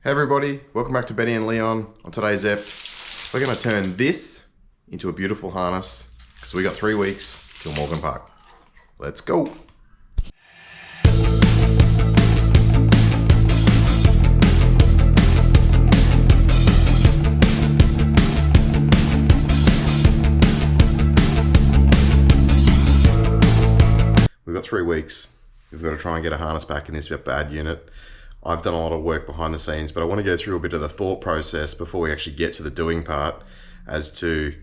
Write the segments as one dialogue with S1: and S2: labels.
S1: Hey everybody, welcome back to Benny and Leon. On today's ep, we're going to turn this into a beautiful harness because we got 3 weeks till Morgan Park. Let's go. We've got 3 weeks. We've got to try and get a harness back in this bad unit. I've done a lot of work behind the scenes, but I want to go through a bit of the thought process before we actually get to the doing part as to,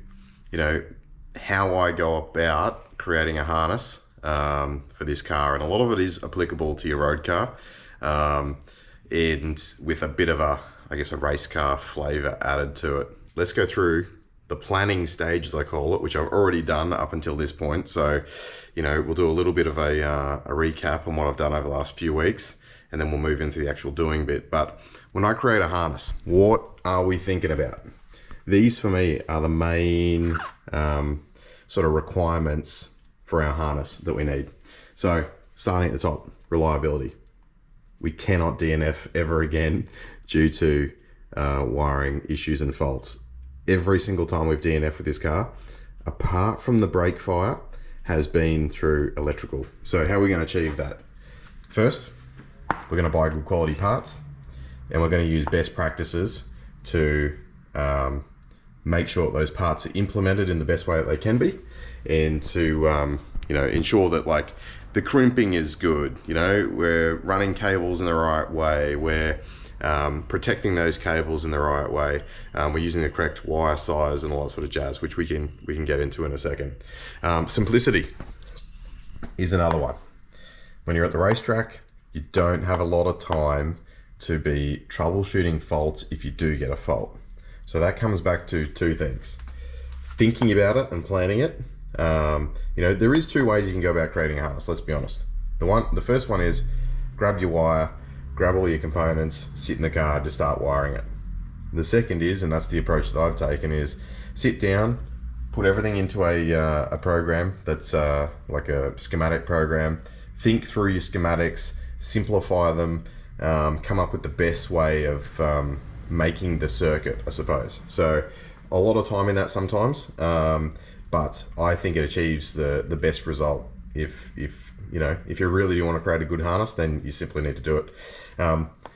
S1: how I go about creating a harness for this car. And a lot of it is applicable to your road car, and with a bit of a race car flavor added to it. Let's go through the planning stage, as I call it, which I've already done up until this point. So, we'll do a little bit of a recap on what I've done over the last few weeks, and then we'll move into the actual doing bit. But when I create a harness, what are we thinking about? These for me are the main sort of requirements for our harness that we need. So starting at the top, reliability. We cannot DNF ever again due to wiring issues and faults. Every single time we've DNF with this car, apart from the brake fire, has been through electrical. So how are we going to achieve that? First, we're going to buy good quality parts, and we're going to use best practices to make sure that those parts are implemented in the best way that they can be, and to ensure that the crimping is good. We're running cables in the right way. We're protecting those cables in the right way. We're using the correct wire size and all that sort of jazz, which we can get into in a second. Simplicity is another one. When you're at the racetrack, you don't have a lot of time to be troubleshooting faults if you do get a fault. So that comes back to 2 things: thinking about it and planning it. There is 2 ways you can go about creating a harness. Let's be honest. The first one is grab your wire, grab all your components, sit in the car, just start wiring it. The second is, and that's the approach that I've taken, is sit down, put everything into a program that's like a schematic program, think through your schematics, simplify them, come up with the best way of making the circuit, I suppose. So a lot of time in that sometimes, but I think it achieves the best result. If you really do want to create a good harness, then you simply need to do it.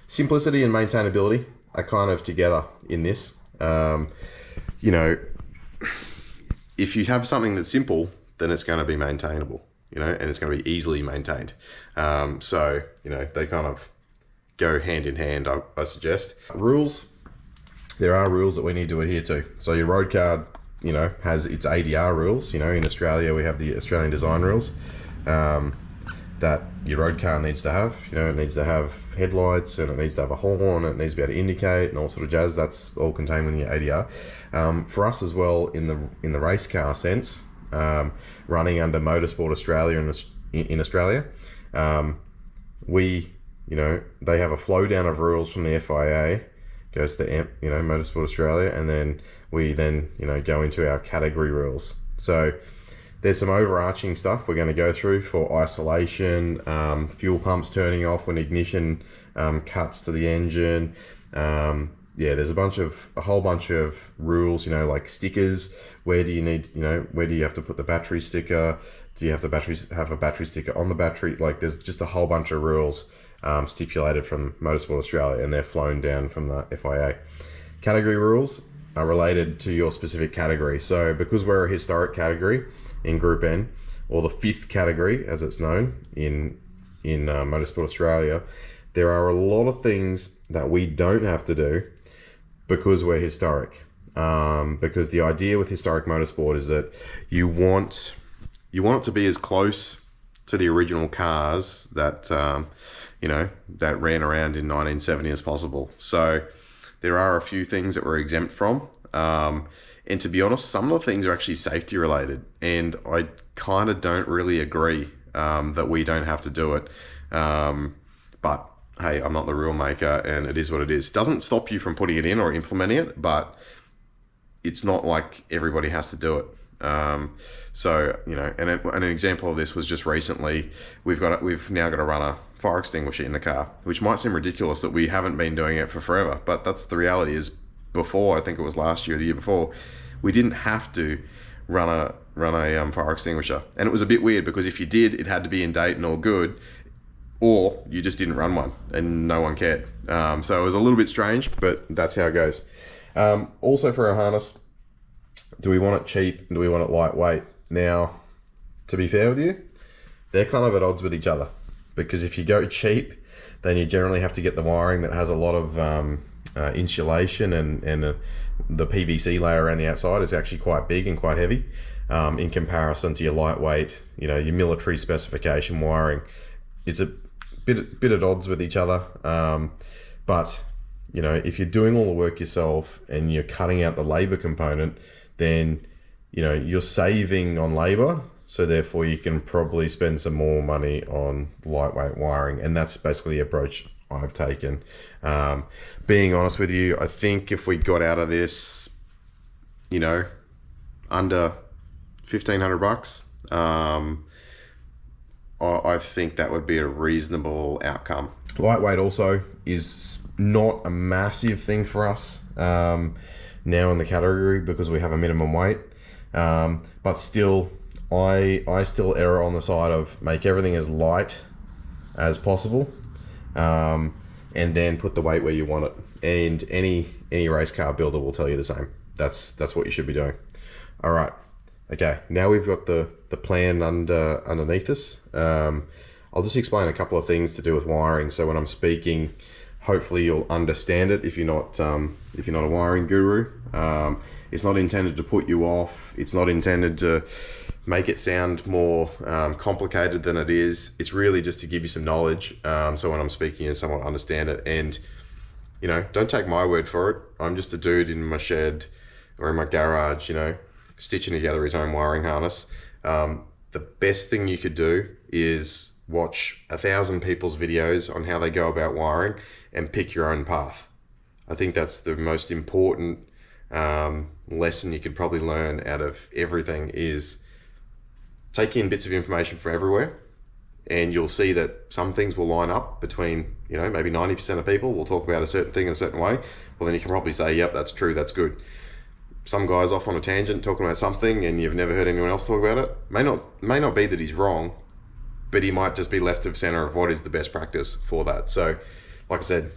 S1: Simplicity and maintainability are kind of together in this. If you have something that's simple, then it's going to be maintainable, and it's going to be easily maintained. So they kind of go hand in hand, I suggest. Rules. There are rules that we need to adhere to. So your road card, has its ADR rules. In Australia, we have the Australian design rules that your road car needs to have. It needs to have headlights, and it needs to have a horn, and it needs to be able to indicate, and all sort of jazz. That's all contained within your ADR. For us as well, in the race car sense, running under Motorsport Australia in Australia, they have a flow down of rules from the FIA, goes to Motorsport Australia, and then we go into our category rules. So there's some overarching stuff we're going to go through for isolation, fuel pumps turning off when ignition cuts to the engine. There's a whole bunch of rules, like stickers. Where do you have to put the battery sticker? Do you have have a battery sticker on the battery? There's just a whole bunch of rules stipulated from Motorsport Australia, and they're flown down from the FIA. Category rules are related to your specific category. So because we're a historic category in Group N, or the 5th category as it's known in Motorsport Australia, there are a lot of things that we don't have to do because we're historic. Because the idea with historic motorsport is that you want it to be as close to the original cars that that ran around in 1970 as possible. So there are a few things that we're exempt from. And to be honest, some of the things are actually safety related, and I kind of don't really agree that we don't have to do it. But hey, I'm not the rule maker, and it is what it is. It doesn't stop you from putting it in or implementing it, but it's not like everybody has to do it. So, you know, and an example of this was just recently, we've now got to run a fire extinguisher in the car, which might seem ridiculous that we haven't been doing it for forever, but that's the reality. Is before, I think it was last year or the year before, we didn't have to run a fire extinguisher, and it was a bit weird because if you did, it had to be in date and all good, or you just didn't run one and no one cared. So it was a little bit strange, but that's how it goes. Also for our harness, do we want it cheap and do we want it lightweight? Now, to be fair with you, they're kind of at odds with each other, because if you go cheap, then you generally have to get the wiring that has a lot of insulation, and the PVC layer around the outside is actually quite big and quite heavy in comparison to your lightweight, you know, your military specification wiring. It's a bit at odds with each other, but you know, if you're doing all the work yourself and you're cutting out the labor component, then you know you're saving on labor, so therefore you can probably spend some more money on lightweight wiring, and that's basically the approach I've taken. Being honest with you, I think if we got out of this, you know, under $1,500, I think that would be a reasonable outcome. Lightweight also is not a massive thing for us now in the category, because we have a minimum weight, but still I still err on the side of make everything as light as possible, and then put the weight where you want it. And any race car builder will tell you the same. That's what you should be doing. All right. Okay. Now we've got the plan underneath us. I'll just explain a couple of things to do with wiring. So when I'm speaking, hopefully you'll understand it. If you're not a wiring guru, it's not intended to put you off. It's not intended to make it sound more complicated than it is. It's really just to give you some knowledge, so when I'm speaking, you somewhat understand it. And you know, don't take my word for it. I'm just a dude in my shed or in my garage, you know, stitching together his own wiring harness. The best thing you could do is watch 1,000 people's videos on how they go about wiring and pick your own path. I think that's the most important lesson you could probably learn out of everything, is take in bits of information from everywhere, and you'll see that some things will line up between, you know, maybe 90% of people will talk about a certain thing in a certain way. Well, then you can probably say, yep, that's true, that's good. Some guy's off on a tangent talking about something and you've never heard anyone else talk about it. May not be that he's wrong, but he might just be left of center of what is the best practice for that. So, like I said,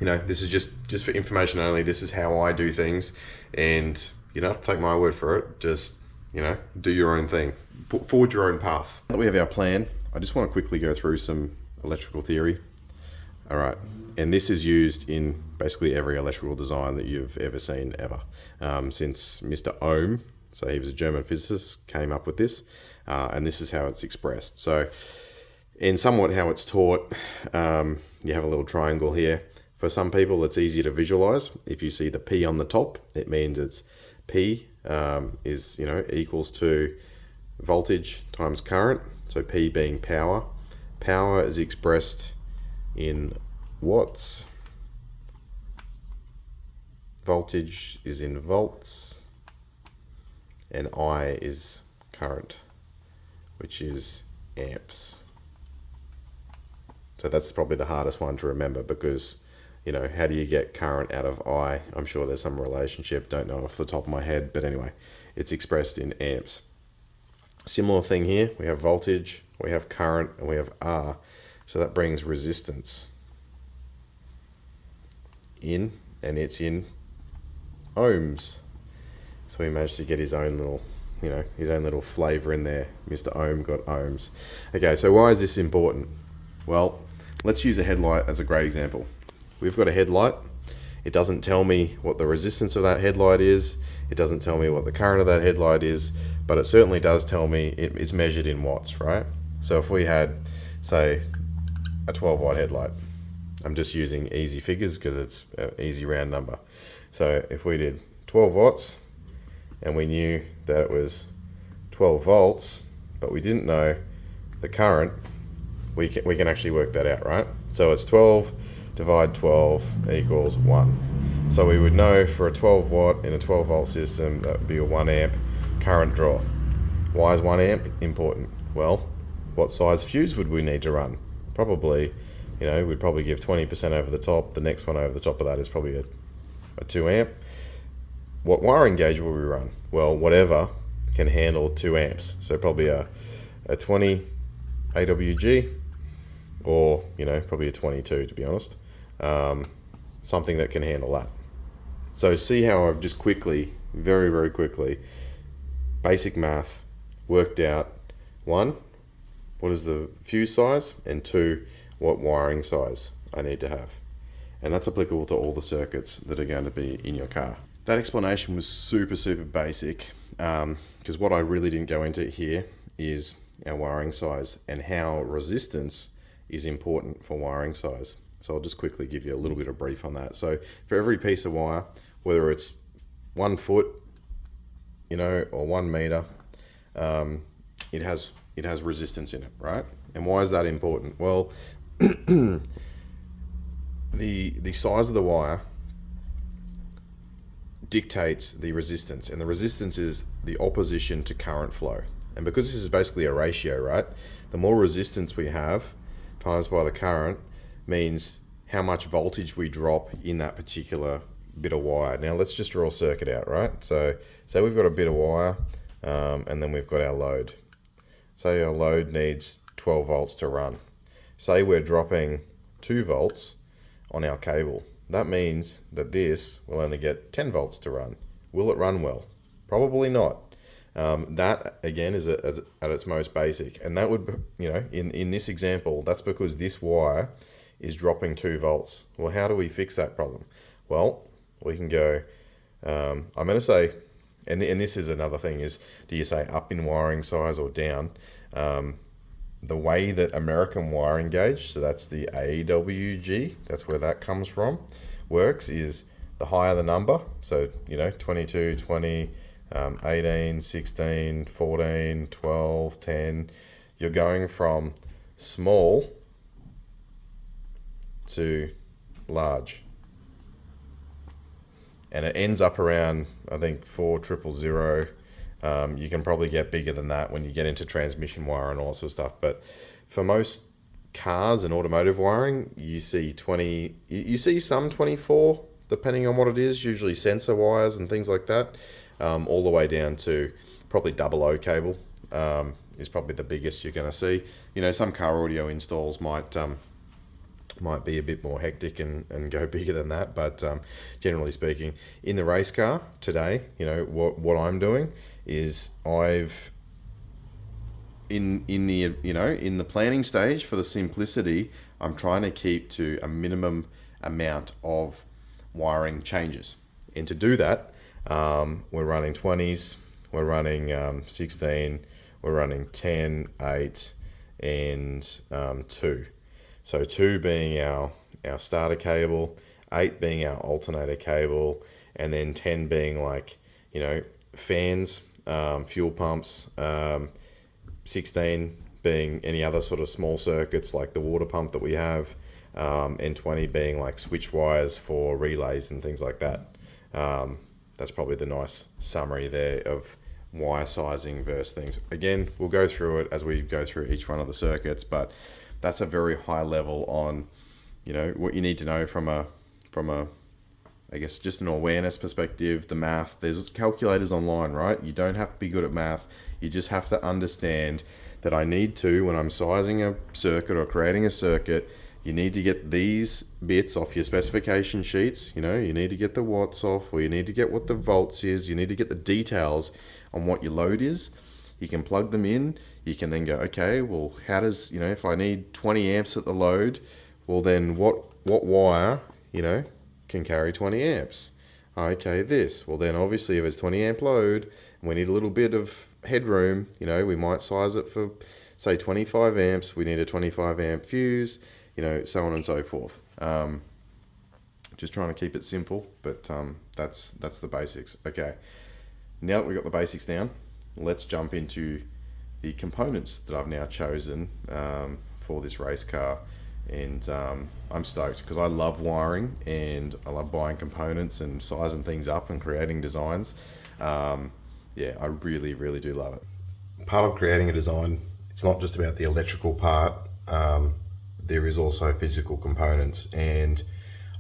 S1: you know, this is just for information only. This is how I do things, and you don't have to take my word for it. Just, you know, do your own thing. Put forward your own path. Now that we have our plan, I just want to quickly go through some electrical theory. All right, and this is used in basically every electrical design that you've ever seen ever, since Mr. Ohm, so he was a German physicist, came up with this, and this is how it's expressed. So in somewhat how it's taught, you have a little triangle here. For some people, it's easy to visualize. If you see the P on the top, it means it's P is, you know, equals to voltage times current. So P being power. Power is expressed in watts. Voltage is in volts. And I is current, which is amps. So that's probably the hardest one to remember, because, you know, how do you get current out of I? I'm sure there's some relationship, don't know off the top of my head, but anyway, it's expressed in amps. Similar thing here, we have voltage, we have current, and we have R. So that brings resistance in, and it's in ohms. So he managed to get his own little, you know, his own little flavor in there. Mr. Ohm got ohms. Okay, so why is this important? Well, let's use a headlight as a great example. We've got a headlight. It doesn't tell me what the resistance of that headlight is. It doesn't tell me what the current of that headlight is, but it certainly does tell me it's measured in watts, right? So if we had, say, a 12 watt headlight, I'm just using easy figures because it's an easy round number. So if we did 12 watts and we knew that it was 12 volts, but we didn't know the current, we can actually work that out, right? So it's 12 divide 12 equals 1. So we would know for a 12 watt in a 12 volt system, that would be a 1 amp. current draw. Why is 1 amp important? Well, what size fuse would we need to run? Probably, we'd probably give 20% over the top. The next one over the top of that is probably a 2 amp. What wiring gauge will we run? Well, whatever can handle 2 amps. So probably a 20 AWG, or probably a 22 to be honest. Something that can handle that. So see how I've just quickly, very, very quickly, basic math, worked out 1, what is the fuse size, and 2, what wiring size I need to have. And that's applicable to all the circuits that are going to be in your car. That explanation was super, super basic, because what I really didn't go into here is our wiring size and how resistance is important for wiring size. So I'll just quickly give you a little bit of brief on that. So for every piece of wire, whether it's 1 foot, or 1 meter, it has resistance in it, right? And why is that important? Well, the size of the wire dictates the resistance, and the resistance is the opposition to current flow. And because this is basically a ratio, right? The more resistance we have times by the current means how much voltage we drop in that particular bit of wire. Now let's just draw a circuit out, right? So say we've got a bit of wire, and then we've got our load. Say our load needs 12 volts to run. Say we're dropping 2 volts on our cable. That means that this will only get 10 volts to run. Will it run well? Probably not. That again is at its most basic, and that would, in this example, that's because this wire is dropping 2 volts. Well, how do we fix that problem? Well, we can go, I'm going to say, and this is another thing, is do you say up in wiring size or down? The way that American wiring gauge, so that's the AWG, that's where that comes from, works is the higher the number, so 22, 20, 18, 16, 14, 12, 10, you're going from small to large. And it ends up around, I think, 4,000. You can probably get bigger than that when you get into transmission wire and all that sort of stuff. But for most cars and automotive wiring, you see 20, you see some 24, depending on what it is, usually sensor wires and things like that, all the way down to probably 00 cable is probably the biggest you're going to see. Some car audio installs might be a bit more hectic and go bigger than that, but generally speaking, in the race car today, what I'm doing is I've in the planning stage, for the simplicity, I'm trying to keep to a minimum amount of wiring changes, and to do that, we're running 20s, we're running 16, we're running 10, 8, and 2. So 2 being our starter cable, 8 being our alternator cable, and then 10 being like, fans, fuel pumps, 16 being any other sort of small circuits like the water pump that we have, and 20 being like switch wires for relays and things like that. That's probably the nice summary there of wire sizing versus things. Again, we'll go through it as we go through each one of the circuits, but that's a very high level on, what you need to know from a, I guess, just an awareness perspective, the math. There's calculators online, right? You don't have to be good at math. You just have to understand that I need to, when I'm sizing a circuit or creating a circuit, you need to get these bits off your specification sheets. You need to get the watts off, or you need to get what the volts is. You need to get the details on what your load is. You can plug them in. You can then go, okay, well, how does, if I need 20 amps at the load, well then what wire, can carry 20 amps? Okay, this. Well then obviously if it's 20 amp load and we need a little bit of headroom, we might size it for, say, 25 amps. We need a 25 amp fuse, so on and so forth. Just trying to keep it simple, but that's the basics. Okay, now that we've got the basics down, let's jump into the components that I've now chosen for this race car. And I'm stoked because I love wiring and I love buying components and sizing things up and creating designs. Yeah, I really, really do love it. Part of creating a design, it's not just about the electrical part. There is also physical components, and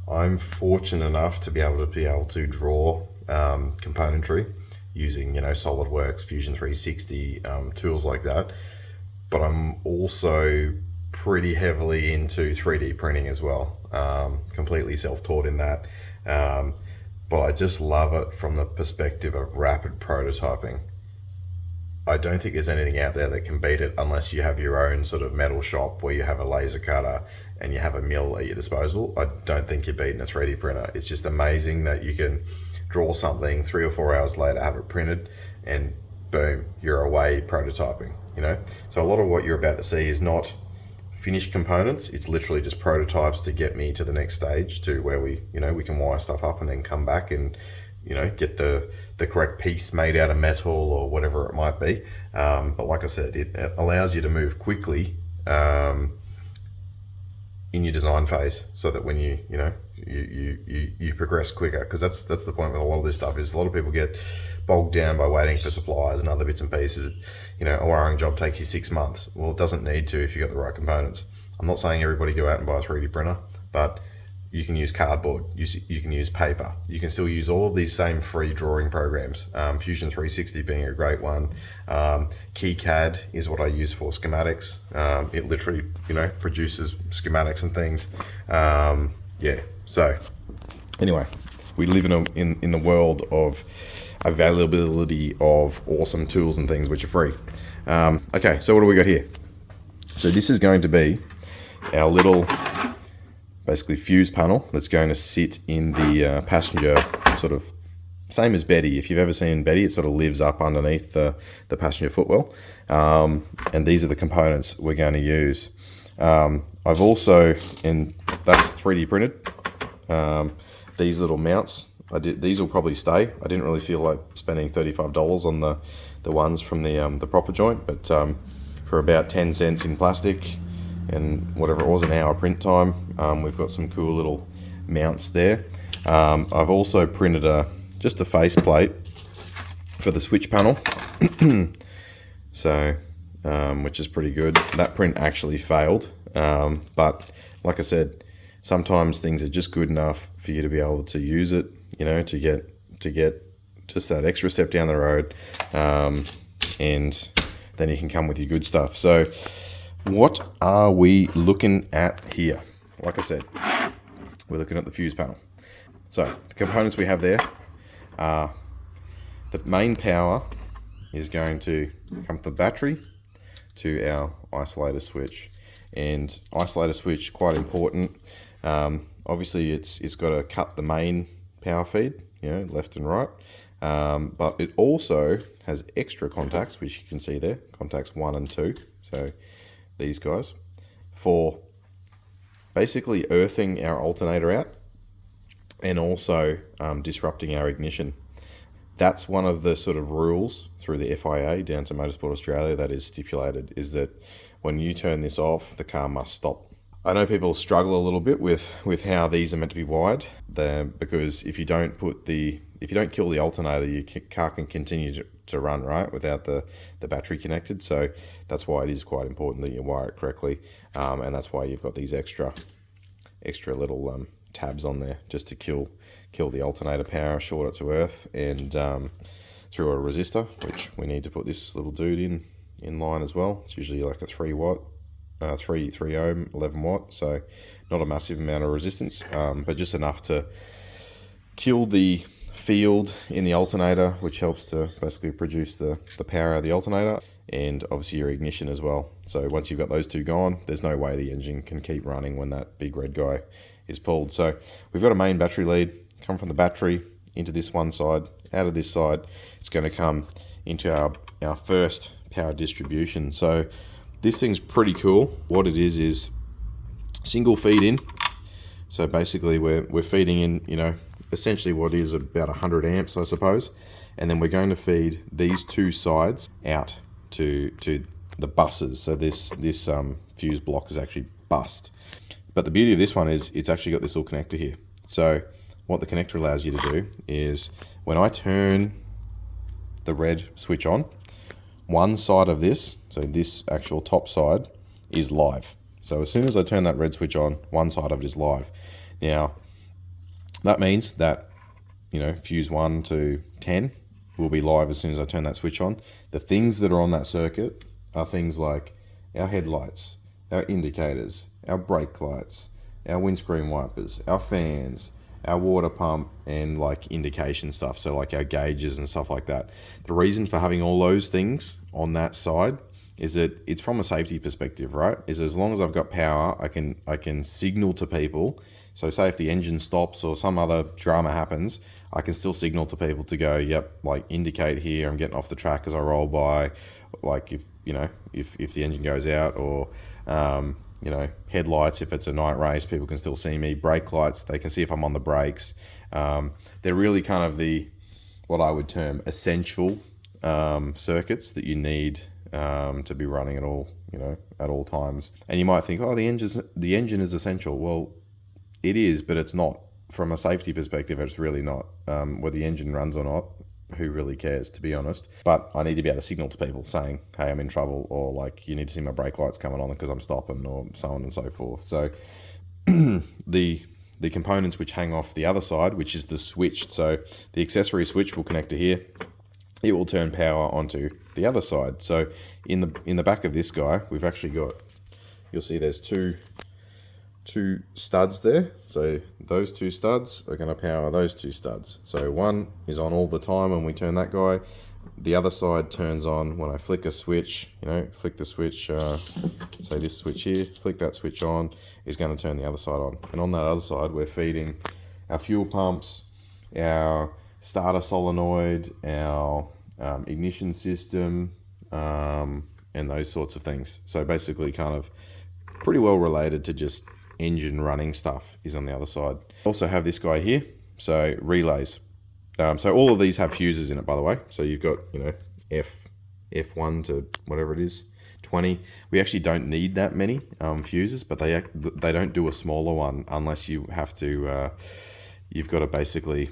S1: I'm fortunate enough to be able to draw componentry using, you know, SolidWorks, Fusion 360, tools like that. But I'm also pretty heavily into 3D printing as well. Completely self-taught in that. But I just love it from the perspective of rapid prototyping. I don't think there's anything out there that can beat it unless you have your own sort of metal shop where you have a laser cutter and you have a mill at your disposal. I don't think you're beating a 3D printer. It's just amazing that you can draw something 3 or 4 hours later, have it printed, and boom, you're away prototyping, you know? So a lot of what you're about to see is not finished components. It's literally just prototypes to get me to the next stage, to where we, you know, we can wire stuff up and then come back and, you know, get the correct piece made out of metal or whatever it might be. But like I said, it allows you to move quickly in your design phase, so that when you progress quicker, because that's the point with a lot of this stuff, is a lot of people get bogged down by waiting for suppliers and other bits and pieces. You know, a wiring job takes you 6 months. Well, it doesn't need to if you've got the right components. I'm not saying everybody go out and buy a 3D printer, but you can use cardboard, you can use paper, you can still use all of these same free drawing programs, Fusion 360 being a great one. KeyCAD is what I use for schematics. It literally, you know, produces schematics and things. Yeah, so anyway, we live in the world of availability of awesome tools and things which are free. Okay, so what do we got here? So this is going to be our little, basically, fuse panel that's going to sit in the passenger, sort of same as Betty. If you've ever seen Betty, it sort of lives up underneath the passenger footwell. And these are the components we're going to use. I've also, and that's 3D printed, these little mounts. These will probably stay. I didn't really feel like spending $35 on the ones from the proper joint, but for about 10 cents in plastic and whatever it was, an hour print time, we've got some cool little mounts there. I've also printed just a face plate for the switch panel, so which is pretty good. That print actually failed, but like I said, sometimes things are just good enough for you to be able to use it, you know, to get just that extra step down the road, and then you can come with your good stuff. So what are we looking at here? Like I said, we're looking at the fuse panel. So the components we have there are, the main power is going to come from the battery to our isolator switch. And isolator switch, quite important. Obviously it's got to cut the main power feed, you know, left and right. But it also has extra contacts, which you can see there, contacts 1 and 2. So these guys, for basically earthing our alternator out and also disrupting our ignition. That's one of the sort of rules through the FIA down to Motorsport Australia that is stipulated, is that when you turn this off, the car must stop. I know people struggle a little bit with how these are meant to be wired, because if you don't kill the alternator, your car can continue to run, right, without the battery connected. So that's why it is quite important that you wire it correctly, and that's why you've got these extra little tabs on there, just to kill the alternator power, short it to earth, and through a resistor, which we need to put this little dude in line as well. It's usually like a 3 ohm, 11 watt, so not a massive amount of resistance, but just enough to kill the field in the alternator, which helps to basically produce the power of the alternator, and obviously your ignition as well. So once you've got those two gone, there's no way the engine can keep running when that big red guy is pulled. So we've got a main battery lead, come from the battery into this one side, out of this side, it's going to come into our first power distribution. So this thing's pretty cool. What it is single feed in. So basically we're feeding in, you know, essentially what is about 100 amps, I suppose. And then we're going to feed these two sides out to the buses. So this fuse block is actually bussed. But the beauty of this one is it's actually got this little connector here. So what the connector allows you to do is, when I turn the red switch on, one side of this, so this actual top side, is live. So as soon as I turn that red switch on, one side of it is live. Now, that means that, fuse 1 to 10 will be live as soon as I turn that switch on. The things that are on that circuit are things like our headlights, our indicators, our brake lights, our windscreen wipers, our fans, our water pump, and like indication stuff, so like our gauges and stuff like that. The reason for having all those things on that side is that it's from a safety perspective, right? Is as long as I've got power, I can signal to people. So say if the engine stops or some other drama happens, I can still signal to people to go, yep, like indicate here, I'm getting off the track as I roll by. Like if the engine goes out, or headlights, if it's a night race, people can still see me. Brake lights, they can see if I'm on the brakes. They're really kind of what I would term essential circuits that you need to be running at all times. And you might think, oh, the engine is essential. Well, it is, but it's not. From a safety perspective, it's really not. Whether the engine runs or not, who really cares, to be honest? But I need to be able to signal to people saying, hey, I'm in trouble, or like, you need to see my brake lights coming on because I'm stopping, or so on and so forth. So the components which hang off the other side, which is the switch, so the accessory switch will connect to here. It will turn power onto the other side. So in the back of this guy, we've actually got, you'll see there's two studs there. So those two studs are going to power those two studs. So one is on all the time when we turn that guy. The other side turns on when I flick a switch, flick the switch, say this switch here, flick that switch on, is going to turn the other side on. And on that other side, we're feeding our fuel pumps, our starter solenoid, our ignition system, and those sorts of things. So basically kind of pretty well related to just engine running stuff is on the other side. Also have this guy here, so relays. So all of these have fuses in it, by the way. So you've got, F1 to whatever it is, 20. We actually don't need that many fuses, but they don't do a smaller one unless you have to, you've got to basically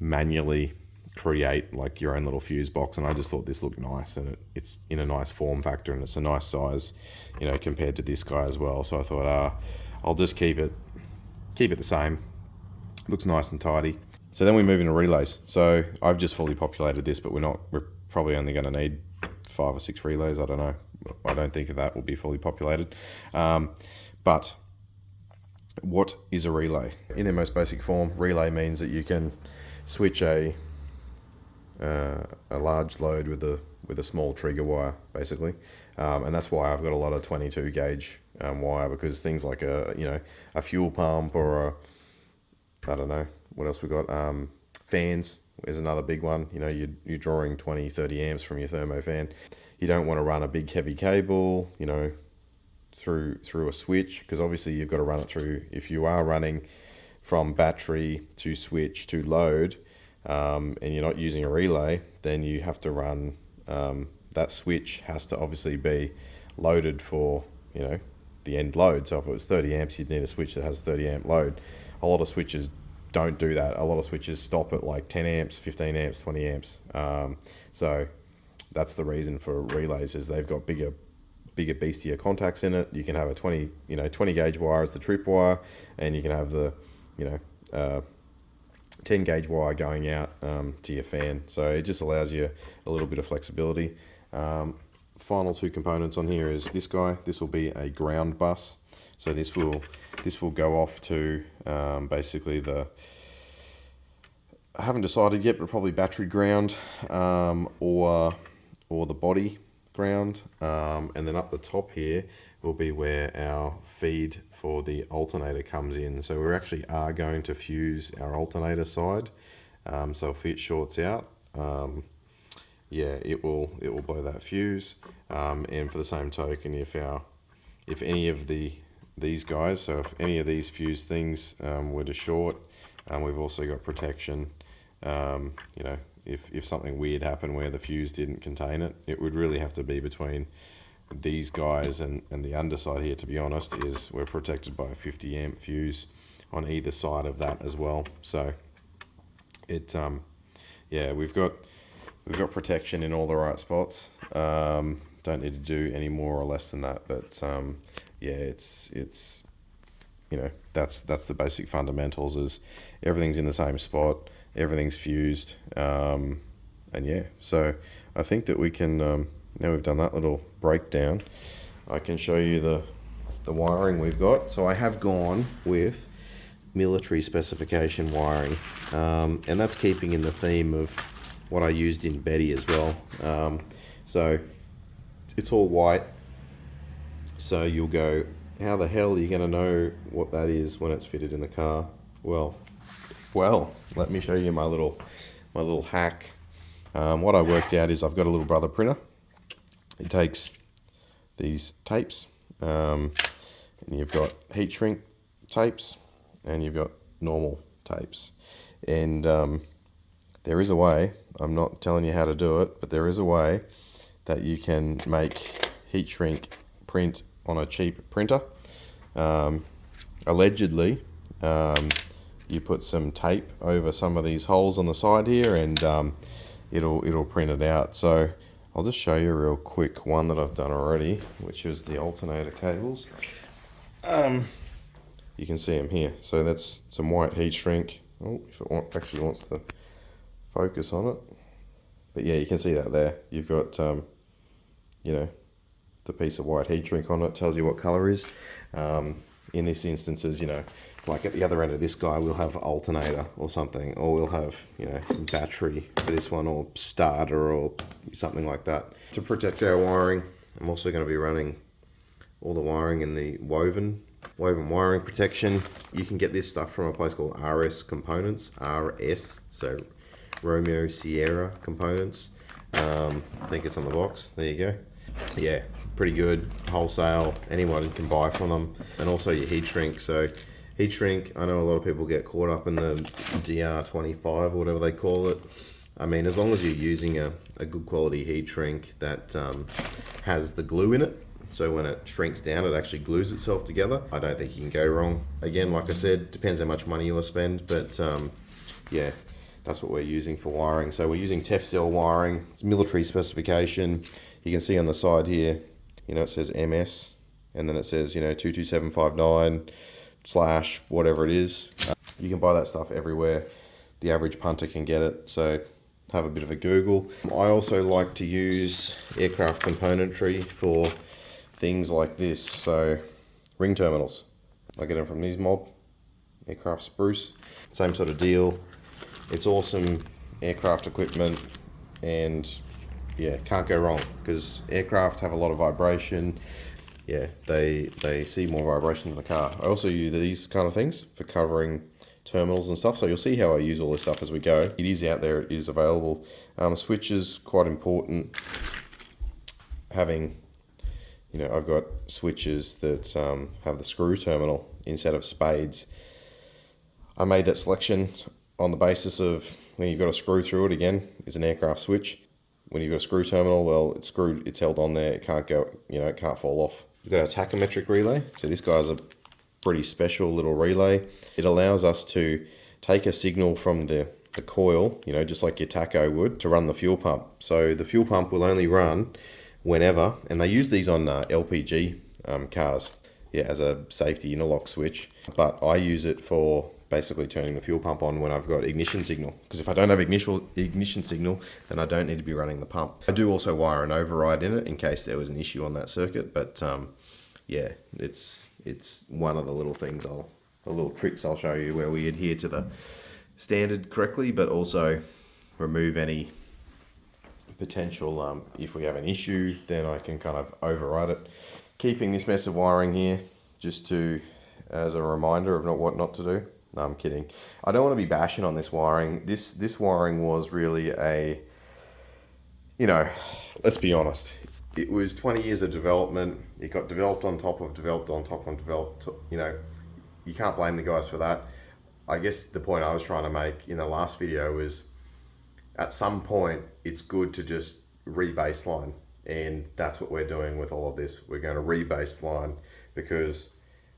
S1: manually create like your own little fuse box. And I just thought this looked nice, and it's in a nice form factor, and it's a nice size, compared to this guy as well. So I thought, I'll just keep it the same. Looks nice and tidy. So then we move into relays. So I've just fully populated this, but we're probably only going to need 5 or 6 relays. I don't know. I don't think that will be fully populated. But what is a relay? In their most basic form, relay means that you can switch a large load with a small trigger wire, basically. And that's why I've got a lot of 22 gauge wire, because things like a fuel pump, or I don't know what else we got. Fans is another big one. You're drawing 20, 30 amps from your thermo fan. You don't want to run a big heavy cable, through a switch, because obviously you've got to run it through. If you are running from battery to switch to load, and you're not using a relay, then you have to run, that switch has to obviously be loaded for, the end load. So if it was 30 amps, you'd need a switch that has 30 amp load. A lot of switches don't do that. A lot of switches stop at like 10 amps, 15 amps, 20 amps. So that's the reason for relays, is they've got bigger beastier contacts in it. You can have a 20 gauge wire as the trip wire, and you can have the 10 gauge wire going out to your fan. So it just allows you a little bit of flexibility. Final two components on here is this guy. This will be a ground bus. So this will go off to basically I haven't decided yet, but probably battery ground, or the body ground. And then up the top here will be where our feed for the alternator comes in. So we actually are going to fuse our alternator side. So if it shorts out, it will blow that fuse. And for the same token, if any of these guys, so if any of these fuse things were to short, we've also got protection. If something weird happened where the fuse didn't contain it, it would really have to be between these guys and the underside here, to be honest. Is we're protected by a 50 amp fuse on either side of that as well. So it we've got we've got protection in all the right spots. Don't need to do any more or less than that, but yeah, it's you know, that's the basic fundamentals. Is everything's in the same spot, everything's fused, and yeah. So I think that we can now we've done that little breakdown, I can show you the wiring we've got. So I have gone with military specification wiring, and that's keeping in the theme of what I used in Betty as well. So it's all white, so you'll go, how the hell are you going to know what that is when it's fitted in the car? Well, let me show you my little hack. What I worked out is I've got a little brother printer. It takes these tapes, and you've got heat shrink tapes, and you've got normal tapes. And there is a way, I'm not telling you how to do it, but there is a way that you can make heat shrink print on a cheap printer. Allegedly, you put some tape over some of these holes on the side here, and it'll print it out. So I'll just show you real quick one that I've done already, which is the alternator cables. You can see them here. So that's some white heat shrink. Oh, if it actually wants to focus on it. But yeah, you can see that there. You've got, you know, the piece of white heat shrink on it, tells you what color is. In this instances, you know, like at the other end of this guy, we'll have alternator or something, or we'll have, you know, battery for this one, or starter or something like that. To protect our wiring, I'm also going to be running all the wiring in the woven wiring protection. You can get this stuff from a place called RS Components, RS, so Romeo Sierra Components. I think it's on the box. There you go. Yeah, pretty good, wholesale, anyone can buy from them. And also your heat shrink. So heat shrink, I know a lot of people get caught up in the DR25 or whatever they call it. I mean, as long as you're using a good quality heat shrink that has the glue in it, so when it shrinks down, it actually glues itself together, I don't think you can go wrong. Again, like I said, depends how much money you want to spend, but yeah, that's what we're using for wiring. So we're using Tefcell wiring. It's military specification. You can see on the side here, you know, it says MS, and then it says, you know, 22759 / whatever it is. You can buy that stuff everywhere. The average punter can get it, so have a bit of a Google. I also like to use aircraft componentry for things like this. So ring terminals, I get them from Mob, Aircraft Spruce, same sort of deal. It's awesome aircraft equipment, and yeah, can't go wrong, because aircraft have a lot of vibration. Yeah, they see more vibration in the car. I also use these kind of things for covering terminals and stuff, so you'll see how I use all this stuff as we go. It is out there, it is available. Switches, quite important. Having, you know, I've got switches that have the screw terminal instead of spades. I made that selection on the basis of when you've got a screw through it, again, is an aircraft switch. When you've got a screw terminal, well, it's screwed, it's held on there, it can't go, you know, it can't fall off. We've got our tachometric relay. So this guy's a pretty special little relay. It allows us to take a signal from the coil, you know, just like your tacho would, to run the fuel pump. So the fuel pump will only run whenever, and they use these on LPG cars, yeah, as a safety interlock switch. But I use it for basically turning the fuel pump on when I've got ignition signal, because if I don't have ignition signal, then I don't need to be running the pump. I do also wire an override in it in case there was an issue on that circuit, but yeah, it's one of the little things, the little tricks I'll show you where we adhere to the standard correctly, but also remove any potential, if we have an issue, then I can kind of override it. Keeping this mess of wiring here just as a reminder of what not to do. No, I'm kidding. I don't want to be bashing on this wiring. This wiring was really a, you know, let's be honest. It was 20 years of development. It got developed on top of developed on top of developed. You know, you can't blame the guys for that. I guess the point I was trying to make in the last video was, at some point, it's good to just re-baseline. And that's what we're doing with all of this. We're going to re-baseline, because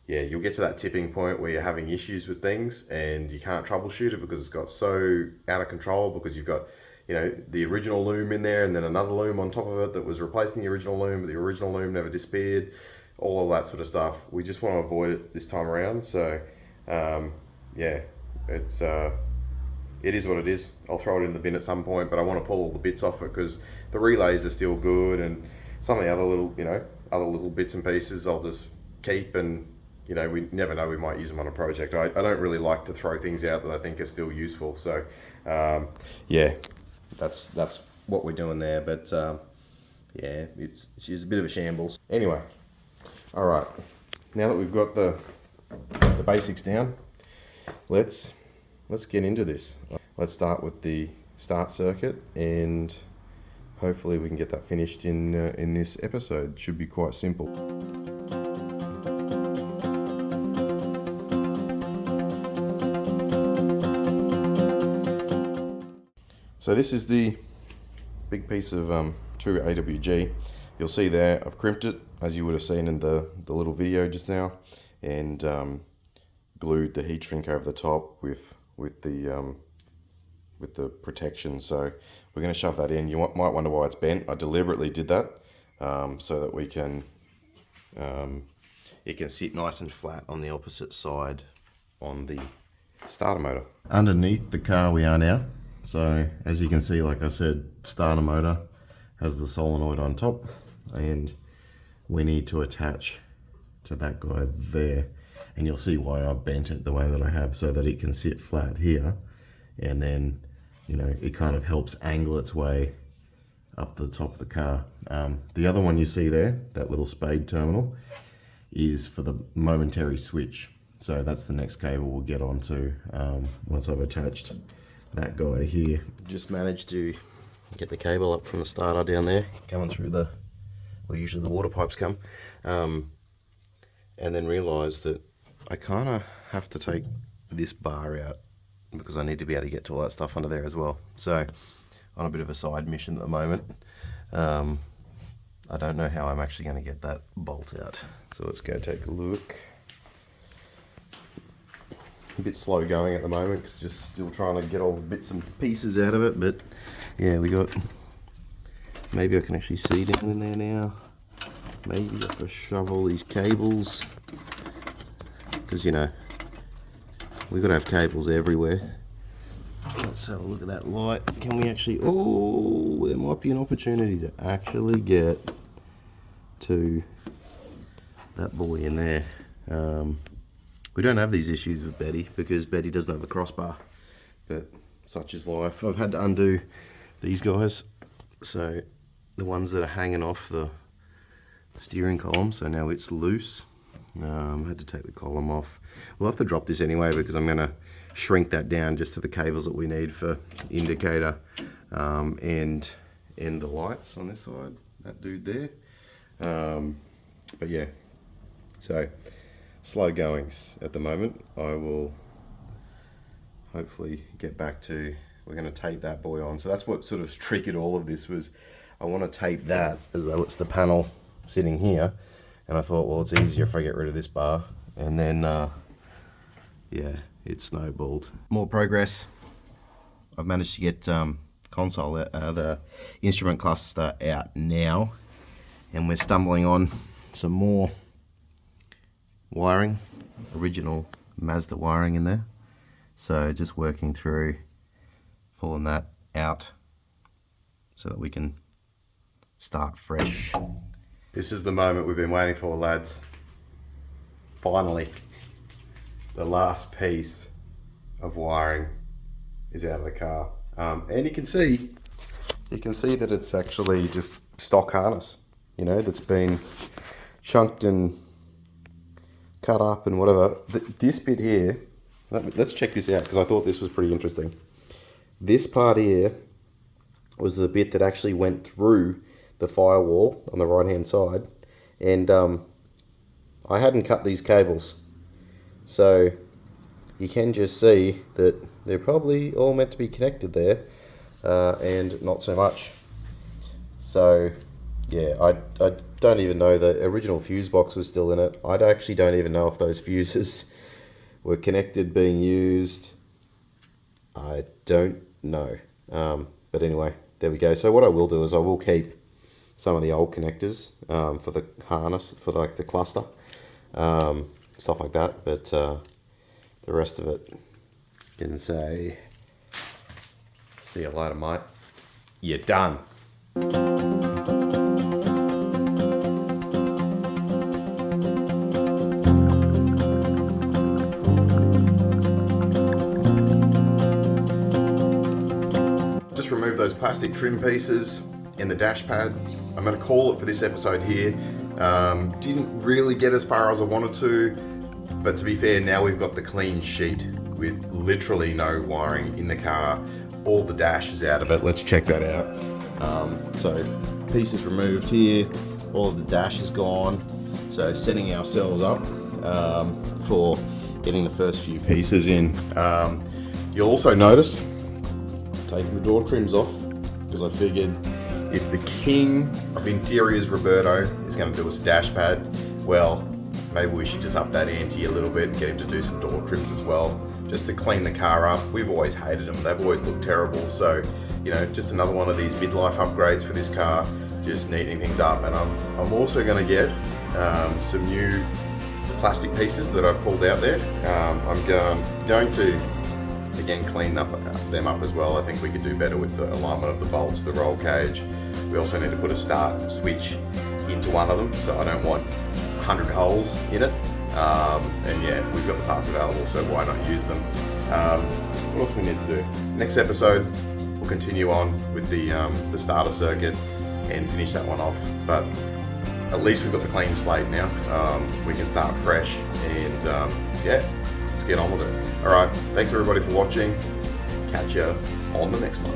S1: yeah, you'll get to that tipping point where you're having issues with things and you can't troubleshoot it because it's got so out of control, because you've got you know, the original loom in there and then another loom on top of it that was replacing the original loom, but the original loom never disappeared, all of that sort of stuff. We just want to avoid it this time around. So yeah, it's it is what it is. I'll throw it in the bin at some point, but I want to pull all the bits off it because the relays are still good, and some of the other little, you know, other little bits and pieces I'll just keep, and you know, we never know, we might use them on a project. I don't really like to throw things out that I think are still useful. So yeah, that's what we're doing there. But yeah, she's a bit of a shambles. Anyway, all right, now that we've got the basics down, let's get into this. Let's start with the start circuit, and hopefully we can get that finished in this episode. Should be quite simple. So this is the big piece of true AWG. You'll see there I've crimped it, as you would have seen in the little video just now, and glued the heat shrink over the top with the protection. So we're going to shove that in. You might wonder why it's bent. I deliberately did that so that we can it can sit nice and flat on the opposite side on the starter motor. Underneath the car we are now. So as you can see, like I said, starter motor has the solenoid on top, and we need to attach to that guy there. And you'll see why I've bent it the way that I have, so that it can sit flat here, and then, you know, it kind of helps angle its way up the top of the car. The other one you see there, that little spade terminal, is for the momentary switch. So that's the next cable we'll get onto once I've attached that guy here. Just managed to get the cable up from the starter down there, coming through the, well, usually the water pipes come, and then realised that I kind of have to take this bar out because I need to be able to get to all that stuff under there as well. So on a bit of a side mission at the moment. I don't know how I'm actually going to get that bolt out. So let's go take a look. A bit slow going at the moment because just still trying to get all the bits and pieces out of it. But yeah, we got, maybe I can actually see down in there now. Maybe if I shove all these cables, because you know, we've got to have cables everywhere. Let's have a look at that light. Can we actually, oh, there might be an opportunity to actually get to that boy in there. We don't have these issues with Betty because Betty doesn't have a crossbar, but such is life. I've had to undo these guys, so the ones that are hanging off the steering column, so now it's loose. I had to take the column off. We'll have to drop this anyway because I'm going to shrink that down just to the cables that we need for indicator and the lights on this side, that dude there. But yeah, so slow goings at the moment. I will hopefully get back to, we're going to tape that boy on. So that's what sort of triggered all of this, was I want to tape that as though it's the panel sitting here. And I thought, well, it's easier if I get rid of this bar. And then, yeah, it snowballed. More progress. I've managed to get console, the instrument cluster out now. And we're stumbling on some more wiring, original Mazda wiring in there. So just working through, pulling that out so that we can start fresh. This is the moment we've been waiting for, lads. Finally, the last piece of wiring is out of the car. And you can see that it's actually just stock harness, you know, that's been chunked and cut up and whatever. This bit here, let's check this out because I thought this was pretty interesting. This part here was the bit that actually went through the firewall on the right hand side, and I hadn't cut these cables, so you can just see that they're probably all meant to be connected there, and not so much. So yeah, I don't even know, the original fuse box was still in it. I actually don't even know if those fuses were connected, being used. I don't know. But But anyway, there we go. So what I will do is I will keep some of the old connectors for the harness, for like the cluster, stuff like that. But the rest of it, you can say, see you later, mate. You're done. Just remove those plastic trim pieces in the dash pad. I'm going to call it for this episode here. Didn't really get as far as I wanted to, but to be fair, now we've got the clean sheet with literally no wiring in the car. All the dash is out of it. Let's check that out. So pieces removed here, all of the dash is gone. So setting ourselves up for getting the first few pieces in. You'll also notice taking the door trims off, because I figured if the king of interiors Roberto is going to do us a dash pad, well, maybe we should just up that ante a little bit and get him to do some door trims as well, just to clean the car up. We've always hated them, they've always looked terrible. So, you know, just another one of these midlife upgrades for this car, just neatening things up. And I'm also going to get some new plastic pieces that I've pulled out there. I'm going to again clean them up as well. I think we could do better with the alignment of the bolts, the roll cage. We also need to put a start switch into one of them, so I don't want 100 holes in it. And yeah, we've got the parts available, so why not use them? What else we need to do? Next episode, we'll continue on with the starter circuit and finish that one off. But at least we've got the clean slate now. We can start fresh, and yeah, let's get on with it. All right, thanks everybody for watching. Catch you on the next one.